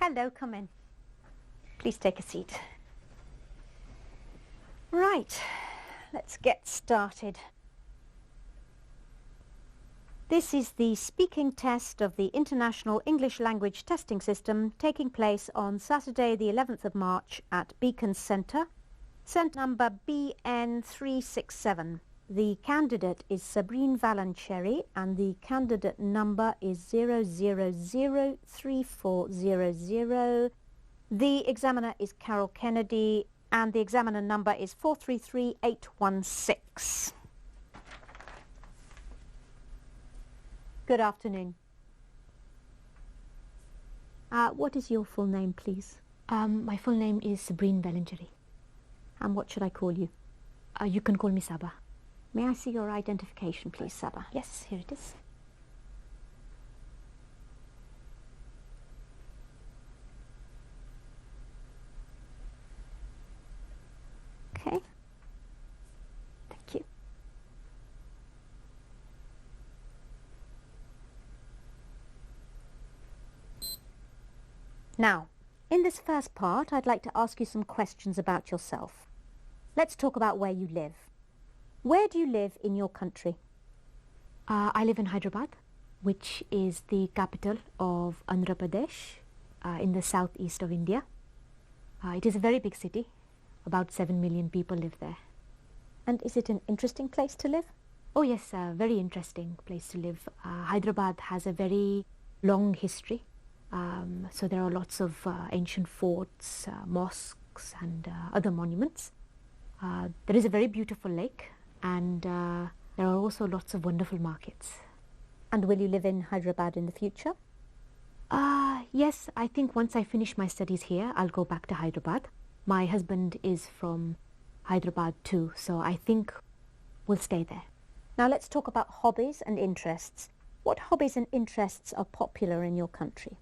Hello, come in. Please take a seat. Right, let's get started. This is the speaking test of the International English Language Testing System taking place on Saturday the 11th of March at Beacon Centre, centre number BN367. The candidate is Sabrine Valancheri and the candidate number is 0003400. The examiner is Carol Kennedy and the examiner number is 433816. Good afternoon. What is your full name, please? My full name is Sabrine Valancheri. And what should I call you? You can call me Saba. May I see your identification, please, Saba? Yes, here it is. Okay. Thank you. Now, in this first part, I'd like to ask you some questions about yourself. Let's talk about where you live. Where do you live in your country? I live in Hyderabad, which is the capital of Andhra Pradesh, in the southeast of India. It is a very big city. About 7 million people live there. And is it an interesting place to live? Oh yes, a very interesting place to live. Hyderabad has a very long history. So there are lots of ancient forts, mosques and other monuments. There is a very beautiful lake and there are also lots of wonderful markets. And will you live in Hyderabad in the future? Yes, I think once I finish my studies here, I'll go back to Hyderabad. My husband is from Hyderabad too, so I think we'll stay there. Now let's talk about hobbies and interests. What hobbies and interests are popular in your country?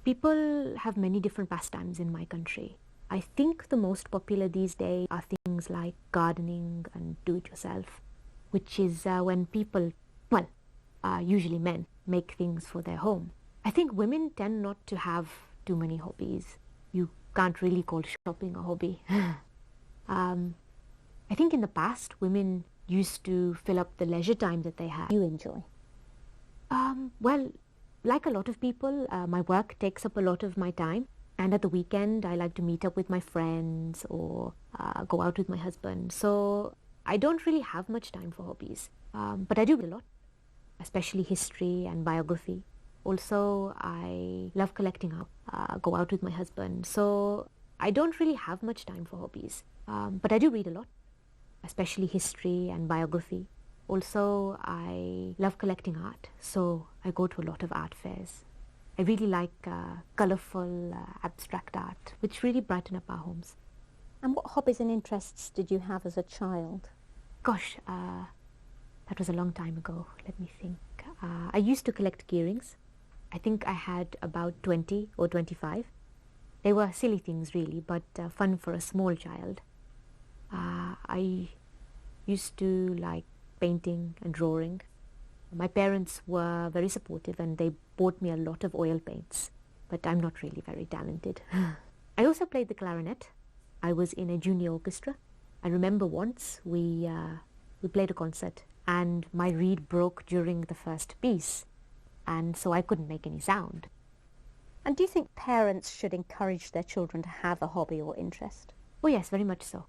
People have many different pastimes in my country. I think the most popular these days are things like gardening and do-it-yourself, which is when people, well, usually men, make things for their home. I think women tend not to have too many hobbies. You can't really call shopping a hobby. I think in the past, women used to fill up the leisure time that they had. You enjoy? Well, like a lot of people, my work takes up a lot of my time. And at the weekend, I like to meet up with my friends or go out with my husband. So I don't really have much time for hobbies. But I do a lot, especially history and biography. Also, I love collecting art, go out with my husband. So I don't really have much time for hobbies. But I do read a lot, especially history and biography. Also, I love collecting art. So I go to a lot of art fairs. I really like colourful, abstract art, which really brighten up our homes. And what hobbies and interests did you have as a child? Gosh, that was a long time ago. Let me think. I used to collect gearings. I think I had about 20 or 25. They were silly things really, but fun for a small child. I used to like painting and drawing. My parents were very supportive and they bought me a lot of oil paints, but I'm not really very talented. I also played the clarinet. I was in a junior orchestra. I remember once we played a concert and my reed broke during the first piece, and so I couldn't make any sound. And do you think parents should encourage their children to have a hobby or interest? Oh yes, very much so.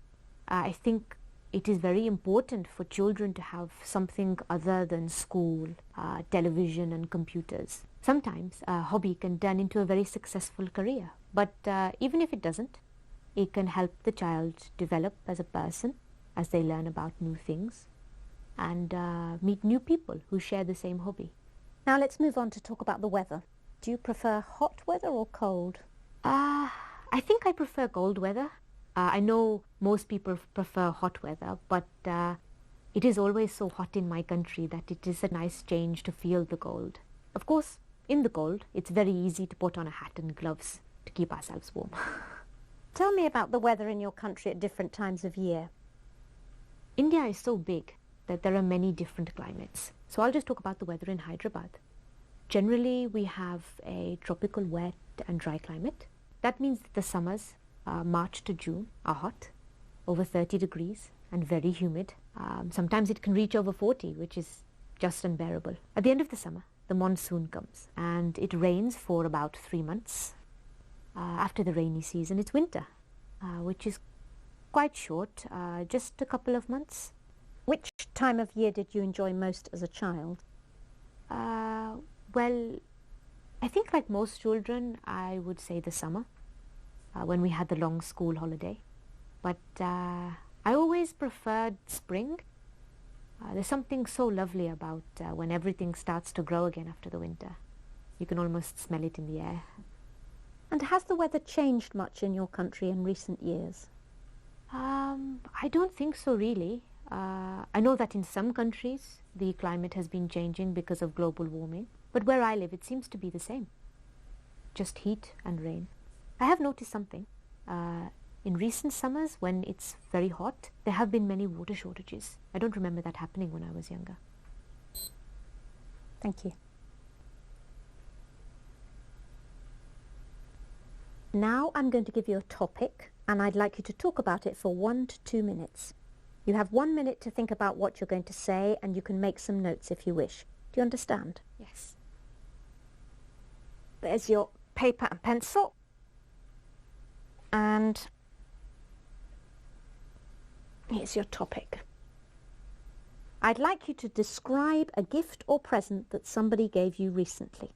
I think it is very important for children to have something other than school, television and computers. Sometimes a hobby can turn into a very successful career, but even if it doesn't, it can help the child develop as a person as they learn about new things and meet new people who share the same hobby. Now let's move on to talk about the weather. Do you prefer hot weather or cold? I think I prefer cold weather. I know most people prefer hot weather, but it is always so hot in my country that it is a nice change to feel the cold. Of course, in the cold, it's very easy to put on a hat and gloves to keep ourselves warm. Tell me about the weather in your country at different times of year. India is so big that there are many different climates. So I'll just talk about the weather in Hyderabad. Generally, we have a tropical wet and dry climate. That means that the summers, March to June, are hot, over 30 degrees and very humid. Sometimes it can reach over 40, which is just unbearable. At the end of the summer, the monsoon comes and it rains for about 3 months. After the rainy season, it's winter, which is quite short, just a couple of months. Which time of year did you enjoy most as a child? Well, I think like most children, I would say the summer, when we had the long school holiday. But I always preferred spring. There's something so lovely about when everything starts to grow again after the winter. You can almost smell it in the air. And has the weather changed much in your country in recent years? I don't think so, really. I know that in some countries the climate has been changing because of global warming, but where I live it seems to be the same. Just heat and rain. I have noticed something. In recent summers, when it's very hot, there have been many water shortages. I don't remember that happening when I was younger. Thank you. Now I'm going to give you a topic, and I'd like you to talk about it for 1 to 2 minutes. You have 1 minute to think about what you're going to say, and you can make some notes if you wish. Do you understand? Yes. There's your paper and pencil. And here's your topic. I'd like you to describe a gift or present that somebody gave you recently.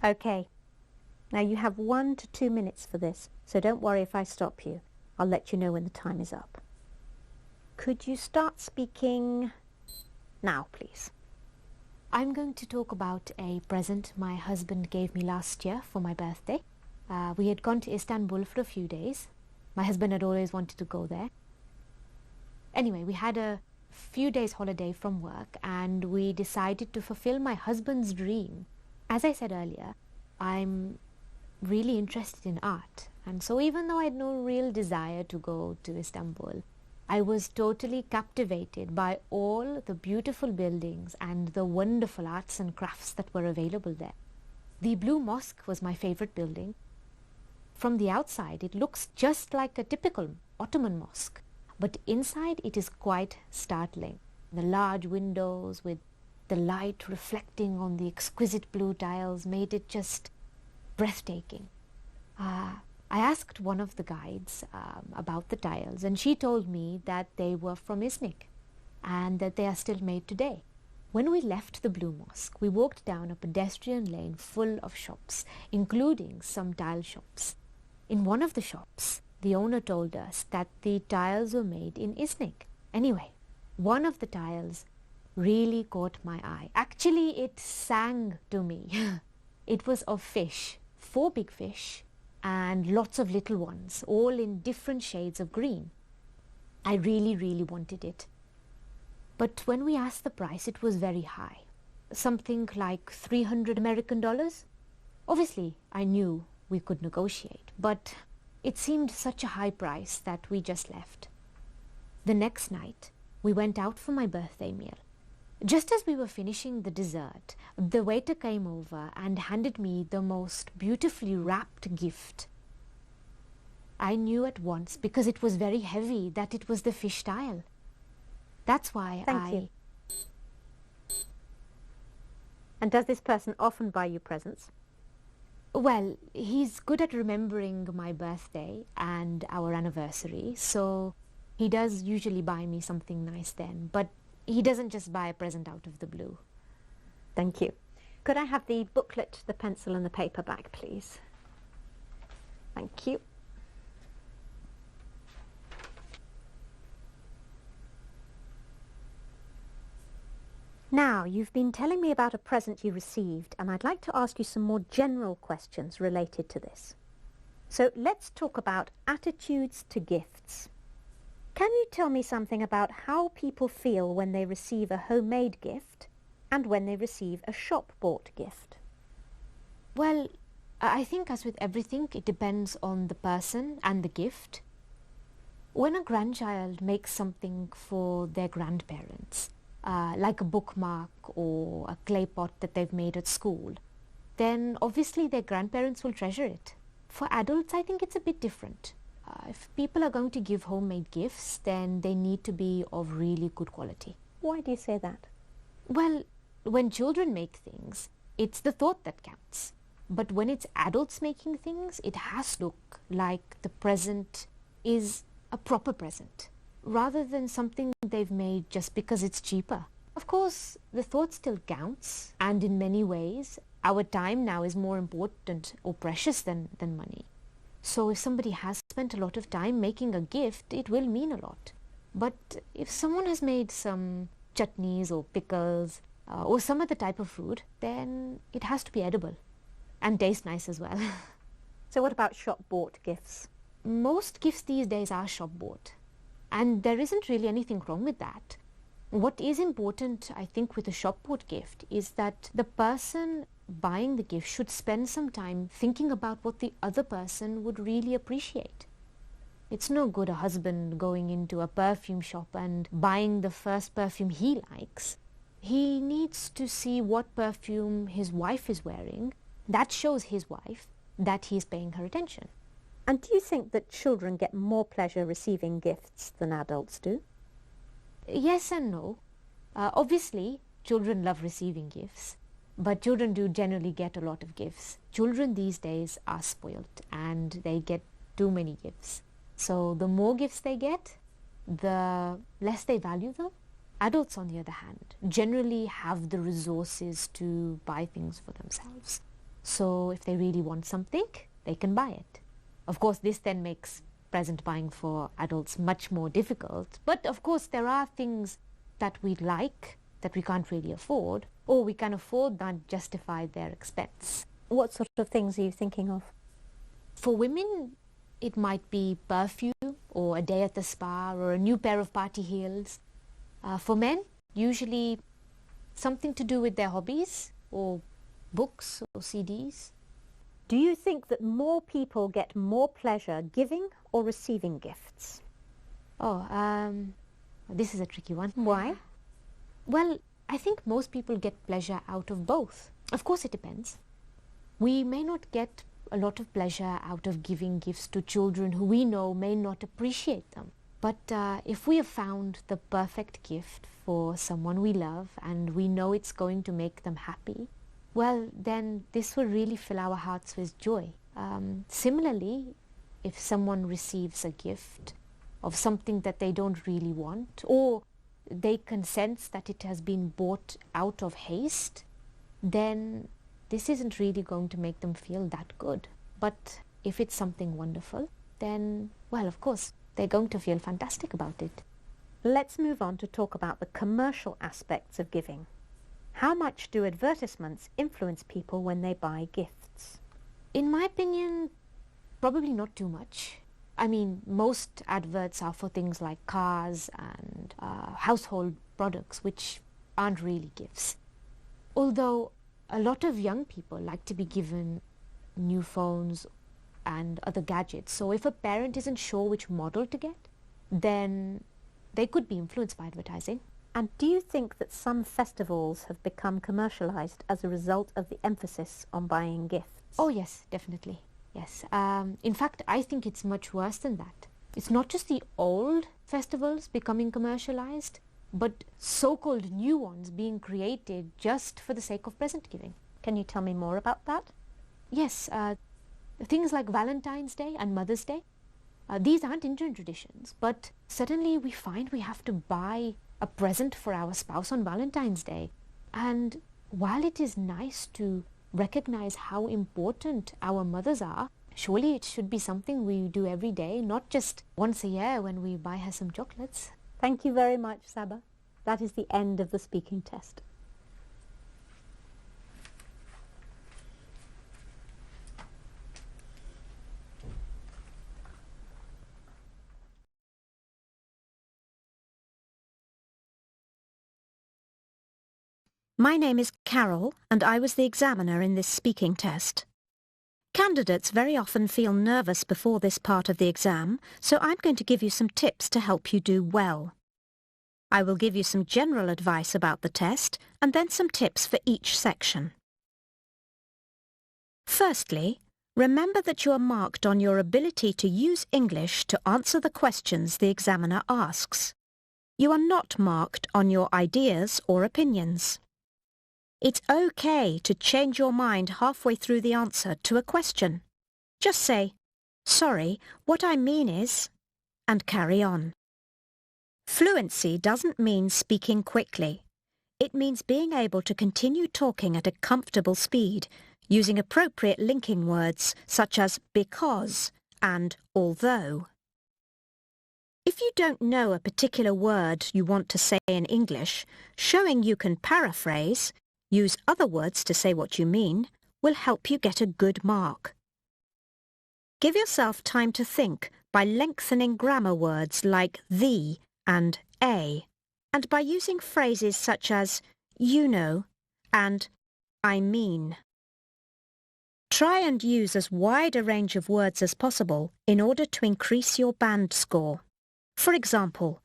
Okay. Now you have 1 to 2 minutes for this, so don't worry if I stop you. I'll let you know when the time is up. Could you start speaking now, please? I'm going to talk about a present my husband gave me last year for my birthday. We had gone to Istanbul for a few days. My husband had always wanted to go there. Anyway, we had a few days holiday from work and we decided to fulfill my husband's dream. As I said earlier, I'm really interested in art, and so even though I had no real desire to go to Istanbul, I was totally captivated by all the beautiful buildings and the wonderful arts and crafts that were available there. The Blue Mosque was my favorite building. From the outside, it looks just like a typical Ottoman mosque, but inside it is quite startling. The large windows with the light reflecting on the exquisite blue tiles made it just breathtaking. I asked one of the guides about the tiles, and she told me that they were from Iznik and that they are still made today. When we left the Blue Mosque, we walked down a pedestrian lane full of shops, including some tile shops. In one of the shops, the owner told us that the tiles were made in Iznik. Anyway, one of the tiles really caught my eye. Actually, it sang to me. It was of fish, 4 big fish and lots of little ones, all in different shades of green. I really wanted it. But when we asked the price, it was very high. Something like $300 American. Obviously, I knew we could negotiate, but it seemed such a high price that we just left. The next night, we went out for my birthday meal. Just as we were finishing the dessert, the waiter came over and handed me the most beautifully wrapped gift. I knew at once, because it was very heavy, that it was the fish tile. That's why Thank you. And does this person often buy you presents? Well, he's good at remembering my birthday and our anniversary, so he does usually buy me something nice then, but he doesn't just buy a present out of the blue. Thank you. Could I have the booklet, the pencil and the paper back, please? Thank you. Now, you've been telling me about a present you received, and I'd like to ask you some more general questions related to this. So let's talk about attitudes to gifts. Can you tell me something about how people feel when they receive a homemade gift and when they receive a shop-bought gift? Well, I think as with everything, it depends on the person and the gift. When a grandchild makes something for their grandparents, like a bookmark or a clay pot that they've made at school, then obviously their grandparents will treasure it. For adults, I think it's a bit different. If people are going to give homemade gifts, then they need to be of really good quality. Why do you say that? Well, when children make things, it's the thought that counts. But when it's adults making things, it has to look like the present is a proper present, rather than something they've made just because it's cheaper. Of course, the thought still counts, and in many ways, our time now is more important or precious than money. So if somebody has spent a lot of time making a gift, it will mean a lot. But if someone has made some chutneys or pickles or some other type of food, then it has to be edible and taste nice as well. So what about shop-bought gifts? Most gifts these days are shop-bought, and there isn't really anything wrong with that. What is important, I think, with a shop-bought gift is that the person buying the gift should spend some time thinking about what the other person would really appreciate. It's no good a husband going into a perfume shop and buying the first perfume he likes. He needs to see what perfume his wife is wearing. That shows his wife that he is paying her attention. And do you think that children get more pleasure receiving gifts than adults do? Yes and no. Obviously, children love receiving gifts, but children do generally get a lot of gifts. Children these days are spoilt and they get too many gifts. So the more gifts they get, the less they value them. Adults, on the other hand, generally have the resources to buy things for themselves. So if they really want something, they can buy it. Of course, this then makes present buying for adults much more difficult. But of course, there are things that we like that we can't really afford, or we can afford that justify their expense. What sort of things are you thinking of? For women, it might be perfume, or a day at the spa, or a new pair of party heels. For men, usually something to do with their hobbies, or books or CDs. Do you think that more people get more pleasure giving or receiving gifts? This is a tricky one. Why? Well, I think most people get pleasure out of both. Of course, it depends. We may not get a lot of pleasure out of giving gifts to children who we know may not appreciate them. But if we have found the perfect gift for someone we love and we know it's going to make them happy, well, then this will really fill our hearts with joy. Similarly, if someone receives a gift of something that they don't really want, or they can sense that it has been bought out of haste, then this isn't really going to make them feel that good. But if it's something wonderful, then, well, of course, they're going to feel fantastic about it. Let's move on to talk about the commercial aspects of giving. How much do advertisements influence people when they buy gifts? In my opinion, probably not too much. I mean, most adverts are for things like cars and household products, which aren't really gifts. Although a lot of young people like to be given new phones and other gadgets. So if a parent isn't sure which model to get, then they could be influenced by advertising. And do you think that some festivals have become commercialized as a result of the emphasis on buying gifts? Oh yes, definitely. Yes. In fact, I think it's much worse than that. It's not just the old festivals becoming commercialized, but so-called new ones being created just for the sake of present giving. Can you tell me more about that? Yes, things like Valentine's Day and Mother's Day, these aren't Indian traditions, but suddenly we find we have to buy a present for our spouse on Valentine's Day. And while it is nice to recognize how important our mothers are, surely it should be something we do every day, not just once a year when we buy her some chocolates. Thank you very much, Saba. That is the end of the speaking test. My name is Carol, and I was the examiner in this speaking test. Candidates very often feel nervous before this part of the exam, so I'm going to give you some tips to help you do well. I will give you some general advice about the test, and then some tips for each section. Firstly, remember that you are marked on your ability to use English to answer the questions the examiner asks. You are not marked on your ideas or opinions. It's okay to change your mind halfway through the answer to a question. Just say, "Sorry, what I mean is," and carry on. Fluency doesn't mean speaking quickly. It means being able to continue talking at a comfortable speed, using appropriate linking words such as because and although. If you don't know a particular word you want to say in English, showing you can paraphrase, use other words to say what you mean, will help you get a good mark. Give yourself time to think by lengthening grammar words like the and a, and by using phrases such as you know and I mean. Try and use as wide a range of words as possible in order to increase your band score. For example,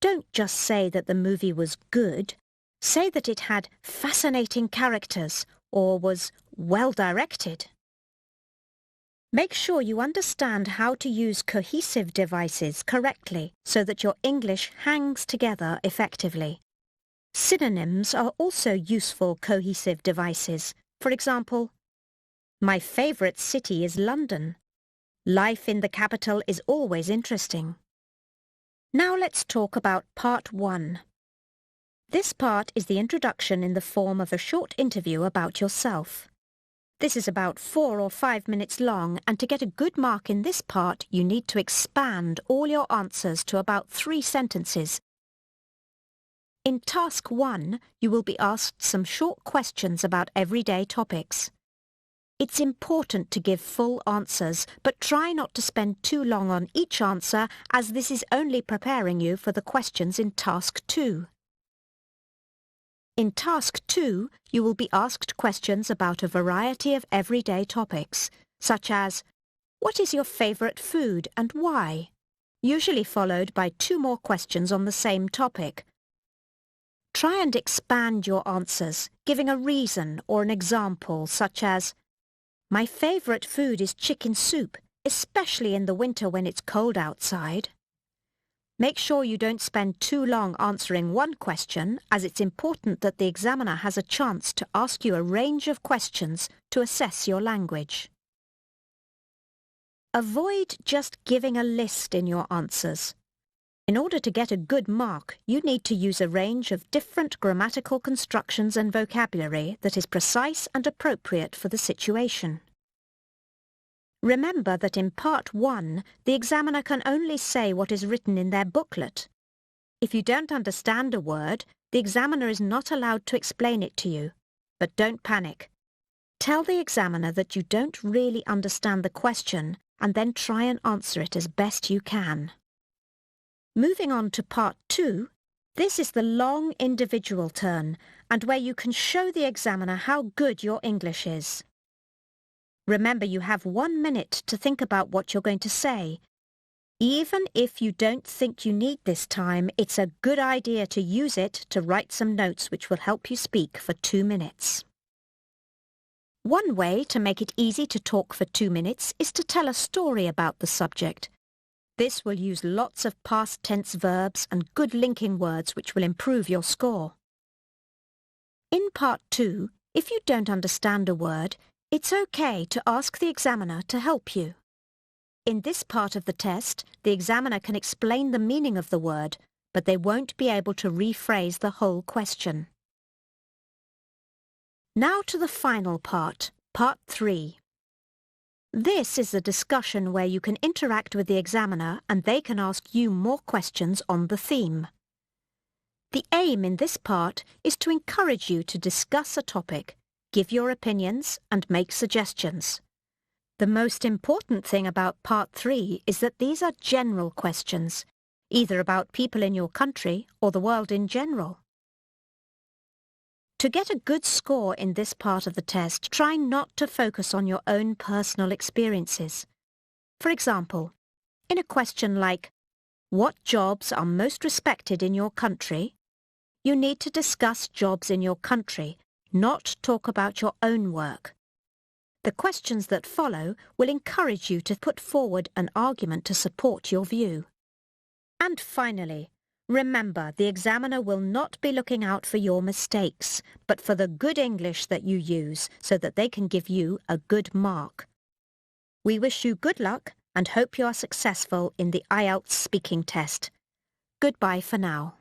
don't just say that the movie was good. Say that it had fascinating characters or was well directed. Make sure you understand how to use cohesive devices correctly so that your English hangs together effectively. Synonyms are also useful cohesive devices. For example, my favourite city is London. Life in the capital is always interesting. Now let's talk about part 1. This part is the introduction in the form of a short interview about yourself. This is about 4 or 5 minutes long, and to get a good mark in this part, you need to expand all your answers to about 3 sentences. In Task 1, you will be asked some short questions about everyday topics. It's important to give full answers, but try not to spend too long on each answer, as this is only preparing you for the questions in Task 2. In Task 2, you will be asked questions about a variety of everyday topics, such as, what is your favourite food and why? Usually followed by 2 more questions on the same topic. Try and expand your answers, giving a reason or an example, such as, my favourite food is chicken soup, especially in the winter when it's cold outside. Make sure you don't spend too long answering one question, as it's important that the examiner has a chance to ask you a range of questions to assess your language. Avoid just giving a list in your answers. In order to get a good mark, you need to use a range of different grammatical constructions and vocabulary that is precise and appropriate for the situation. Remember that in Part 1, the examiner can only say what is written in their booklet. If you don't understand a word, the examiner is not allowed to explain it to you. But don't panic. Tell the examiner that you don't really understand the question and then try and answer it as best you can. Moving on to Part 2, this is the long individual turn and where you can show the examiner how good your English is. Remember, you have 1 minute to think about what you're going to say. Even if you don't think you need this time, it's a good idea to use it to write some notes which will help you speak for 2 minutes. One way to make it easy to talk for 2 minutes is to tell a story about the subject. This will use lots of past tense verbs and good linking words which will improve your score. In Part 2, if you don't understand a word, it's okay to ask the examiner to help you. In this part of the test, the examiner can explain the meaning of the word, but they won't be able to rephrase the whole question. Now to the final part, Part 3. This is a discussion where you can interact with the examiner and they can ask you more questions on the theme. The aim in this part is to encourage you to discuss a topic, give your opinions and make suggestions. The most important thing about Part 3 is that these are general questions, either about people in your country or the world in general. To get a good score in this part of the test, try not to focus on your own personal experiences. For example, in a question like, "What jobs are most respected in your country?" you need to discuss jobs in your country, not talk about your own work. The questions that follow will encourage you to put forward an argument to support your view. And finally, remember the examiner will not be looking out for your mistakes, but for the good English that you use so that they can give you a good mark. We wish you good luck and hope you are successful in the Ielts speaking test. Goodbye for now.